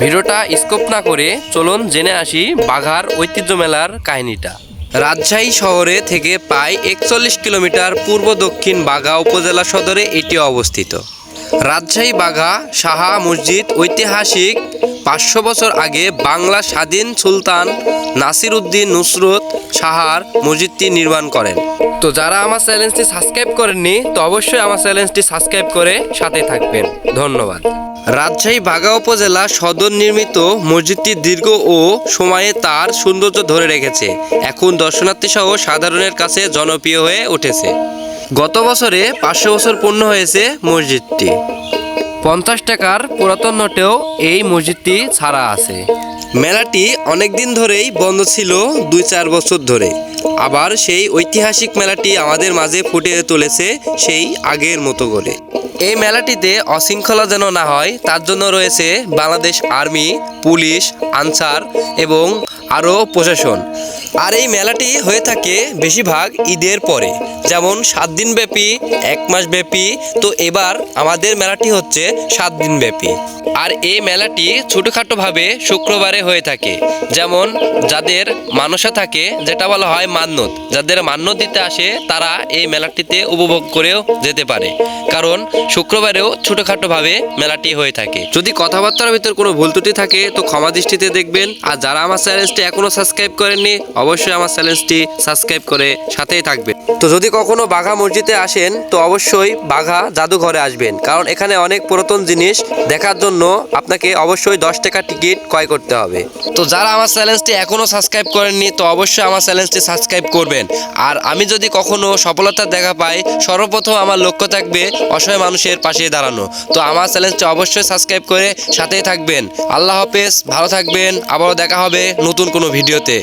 ভিডিওটা স্কিপ না করে চলুন জেনে আসি বাঘার ঐতিহ্য মেলার কাহিনীটা। রাজশাহী শহরে থেকে প্রায় 41 কিলোমিটার পূর্ব দক্ষিণ বাঘা উপজেলা সদরে এটি অবস্থিত। রাজশাহী বাঘা শাহা মসজিদ ঐতিহাসিক 500 বছর আগে বাংলা স্বাধীন সুলতান নাসির উদ্দিন নুসরত শাহার মসজিদটি নির্মাণ করেন। তো যারা আমার চ্যানেলটি সাবস্ক্রাইব করেননি তো অবশ্যই আমার চ্যানেলটি সাবস্ক্রাইব করে সাথে থাকবেন। ধন্যবাদ। রাজশাহী বাঘা উপজেলা সদর নির্মিত মসজিদটি দীর্ঘ ও সময়ে তার সৌন্দর্য ধরে রেখেছে। এখন দর্শনার্থী সহ সাধারণের কাছে জনপ্রিয় হয়ে উঠেছে। গত বছরে 500 বছর পূর্ণ হয়েছে মসজিদটি। 50 টাকার পুরাতন নোটেও এই মসজিদটি ছাড়া আছে। মেলাটি অনেক দিন ধরেই বন্ধ ছিল, 2-4 বছর ধরে। আবার সেই ঐতিহাসিক মেলাটি আমাদের মাঝে ফুটিয়ে তুলেছে সেই আগের মতো করে। এই মেলাটিতে অশৃঙ্খলা যেন না হয় তার জন্য রয়েছে বাংলাদেশ আর্মি, পুলিশ, আনসার এবং আরও প্রশাসন। আর এই মেলাটি হয়ে থাকে বেশিরভাগ ঈদের পরে, যেমন 7 দিন ব্যাপী, 1 মাস ব্যাপী। তো এবার আমাদের মেলাটি হচ্ছে 7 দিন ব্যাপী। আর এই মেলাটি ছোটোখাটোভাবে শুক্রবারে হয়ে থাকে। যেমন যাদের মানসা থাকে, যেটা বলা হয় মান্যত, যাদের মান্যত দিতে আসে তারা এই মেলাটিতে উপভোগ করেও যেতে পারে, কারণ শুক্রবারেও ছোটোখাটোভাবে মেলাটি হয়ে থাকে। যদি কথাবার্তার ভিতর কোনো ভুল ত্রুটি থাকে তো ক্ষমা দৃষ্টিতে দেখবেন। আর যারা আমার চ্যানেলটি এখনও সাবস্ক্রাইব করেননি অবশ্যই আমার চ্যানেলটি সাবস্ক্রাইব করে সাথেই থাকবেন। তো যদি কখনো বাঘা মসজিদে আসেন তো অবশ্যই বাঘা জাদুঘরে আসবেন, কারণ এখানে অনেক পুরাতন জিনিস দেখার জন্য আপনাকে অবশ্যই 10 টাকা টিকিট ক্রয় করতে হবে। তো যারা আমার চ্যানেলটি এখনও সাবস্ক্রাইব করেননি তো অবশ্যই আমার চ্যানেলটি সাবস্ক্রাইব করবেন। আর আমি যদি কখনো সফলতার দেখা পাই, সর্বপ্রথম আমার লক্ষ্য থাকবে অসহায় মানুষের পাশে দাঁড়ানো। তো আমার চ্যানেলটি অবশ্যই সাবস্ক্রাইব করে সাথেই থাকবেন। আল্লাহ হাফেজ, ভালো থাকবেন। আবারও দেখা হবে নতুন কোনো ভিডিওতে।